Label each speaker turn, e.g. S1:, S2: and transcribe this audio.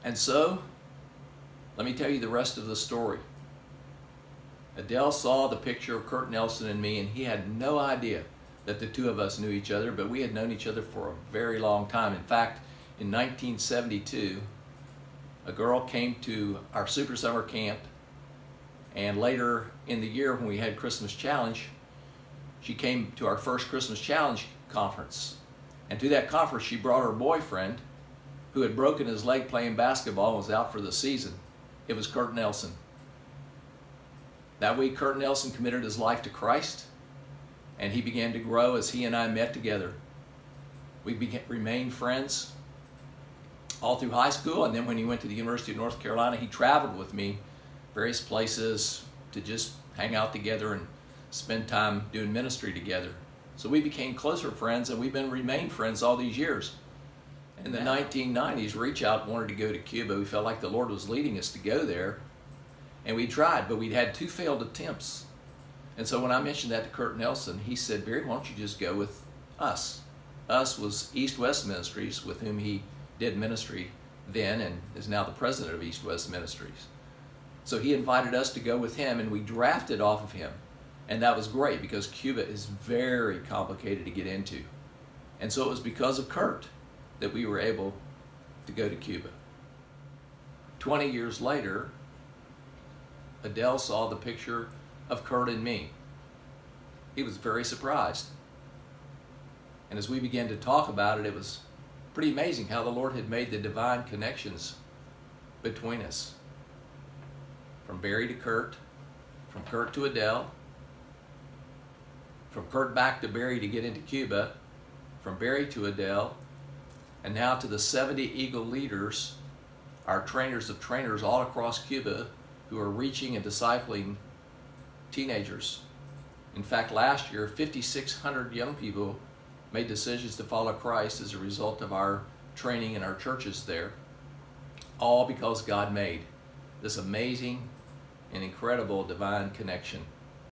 S1: And so, let me tell you the rest of the story. Edel saw the picture of Kurt Nelson and me, and he had no idea that the two of us knew each other, but we had known each other for a very long time. In fact, in 1972, a girl came to our Super Summer Camp, and later in the year when we had Christmas Challenge, she came to our first Christmas Challenge conference. And to that conference, she brought her boyfriend, who had broken his leg playing basketball and was out for the season. It was Kurt Nelson. That week, Kurt Nelson committed his life to Christ, and he began to grow as he and I met together. We remained friends all through high school, and then when he went to the University of North Carolina, he traveled with me various places to just hang out together and spend time doing ministry together. So we became closer friends, and we've remained friends all these years. In the 1990s, Reach Out wanted to go to Cuba. We felt like the Lord was leading us to go there, and we tried, but we'd had 2 failed attempts. And so when I mentioned that to Kurt Nelson, he said, "Barry, why don't you just go with us?" Us was East-West Ministries, with whom he did ministry then and is now the president of East-West Ministries. So he invited us to go with him, and we drafted off of him. And that was great because Cuba is very complicated to get into. And so it was because of Kurt that we were able to go to Cuba. 20 years later, Edel saw the picture of Kurt and me. He was very surprised. And as we began to talk about it, it was pretty amazing how the Lord had made the divine connections between us. From Barry to Kurt, from Kurt to Edel, from Kurt back to Barry to get into Cuba, from Barry to Edel, and now to the 70 Eagle leaders, our trainers of trainers all across Cuba, who are reaching and discipling teenagers. In fact, last year, 5,600 young people made decisions to follow Christ as a result of our training in our churches there, all because God made this amazing and incredible divine connection.